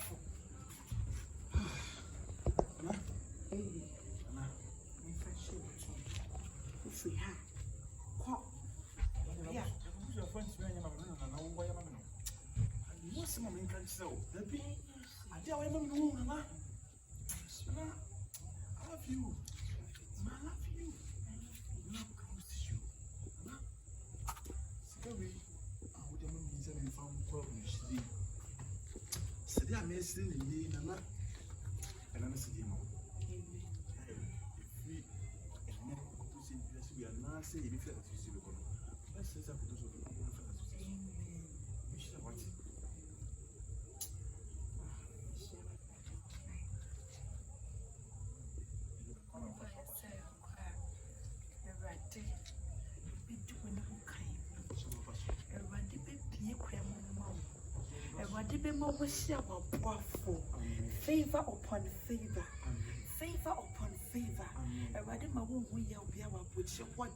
powerful. Free hand. Quack. Yeah. Your friends, what's my main concern? I love you. I love you. Love comes to you. Scary. I would have been found problems. Said I may still in Nana. And I'm sitting home. We are not saying if you see the corner. Let's say that because of the what? Favor upon favor. Favor upon favor. Everybody, my womb, we are which what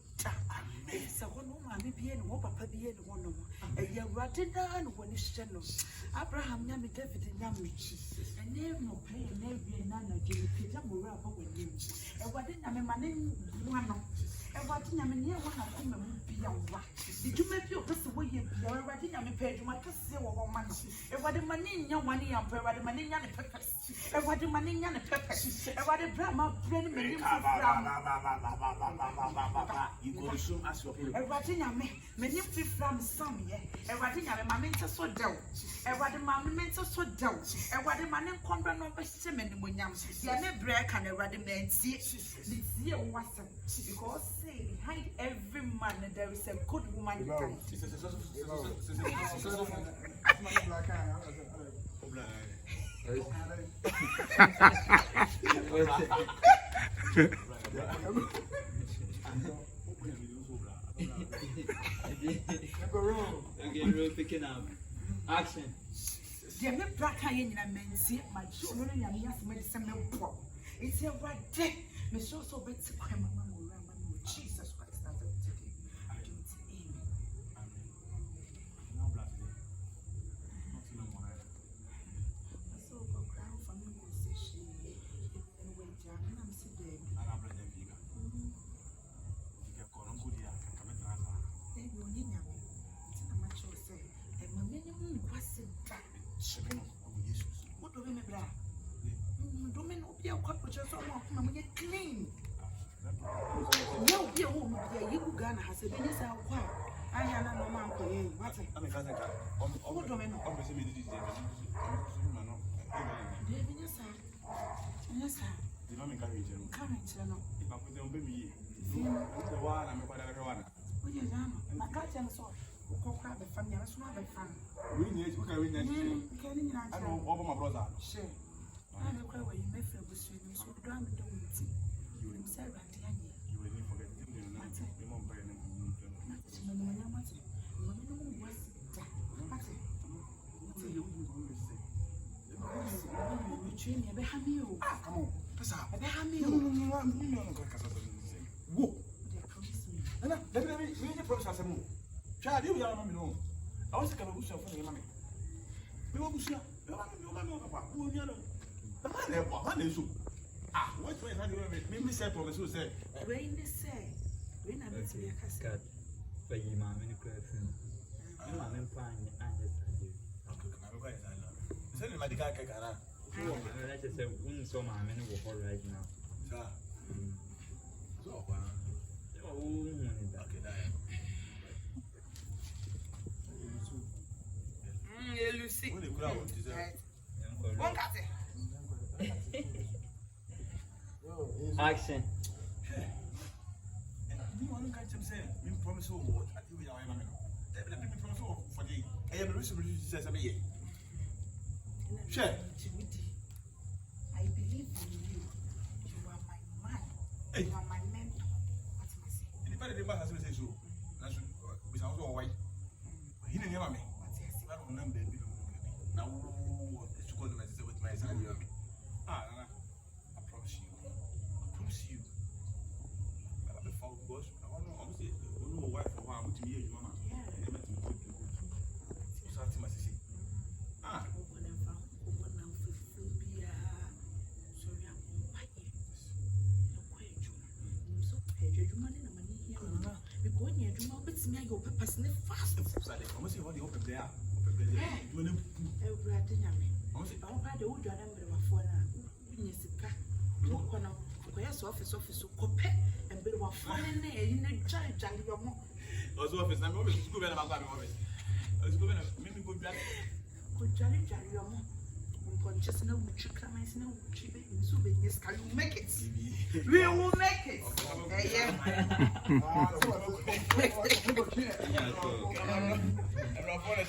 it's a one woman, be and what papa be and one of them. And you're ratting down when it's channel. Abraham, Yammy, David, and Yammy, and name no pay, and every nana, Jimmy, Peter, Muraba, when you. And what didn't I mean, my name, one of and what didn't I mean, one of them be a what? Did you make your best way? You're writing, I mean, pay to my cousin or money. And what the money, your money, and pay what the money, and peppers. And what the money, and peppers. And what the drama, bring me. You go soon as your everything I many from some, yeah. Everything I my mental so down. Everybody, my mental so down. Everybody, my name contra number 7 when you are break and everybody man see what's because say behind every man there is a good woman. Okay, we're picking up. Action. The men black eye in a man see my children and yes, medicine poor. It's a right day. Miss so bad to crime with Jesus Christ. That's it today. I don't see him. So go crown for me and say she and wait down and I'm sitting. What do we make? Don't mean be a couple just so long, get clean. No, you Ghana has a business. I am a man for you. What's it? I'm a cousin. What do you mean? Yes, sir. You don't make courage. Courage, no. If I put them baby, the one I'm a one. What is that? My cousin saw. Coca the family, I was not a fan. We need to carry that. I know over my brother. Sure. I don't care what you may feel with you, so don't do it. You will say that you will forget Child, you are no. I was a couple of from mammy. We will see. Ah, what way have you made me say promise who said? Rain the say. When I met me a cascade. But you, mammy, question. I'm fine. I just said, my car can. I just said, so my men will right now. Sir. So, Lucy. Action. You want to catch him saying, you promise what? I think we are promise for the I am recently says a year. Sure. I believe in you. You are my man. You are my mentor. What am I saying? Anybody that has said so. That's without all white. He didn't hear me. Now, what is to call them with my son? I promise you. I promise you. I have a foul boss. I don't know. Obviously, I don't know why for one. I'm going to hear you, Mama. Yeah. So, I think my sister. Ah. me your papers fast. I'm say what they open there. Open there. You know. Every day, I'm say I had the old number of phone. Yesika. Look on office so copy and be one phone in the judge. also office. I'm always school when I'm going office. School when maybe go drive. Could Jolly your mom. Just know what you come and know what you yes, can you make it? We will make it. Yeah.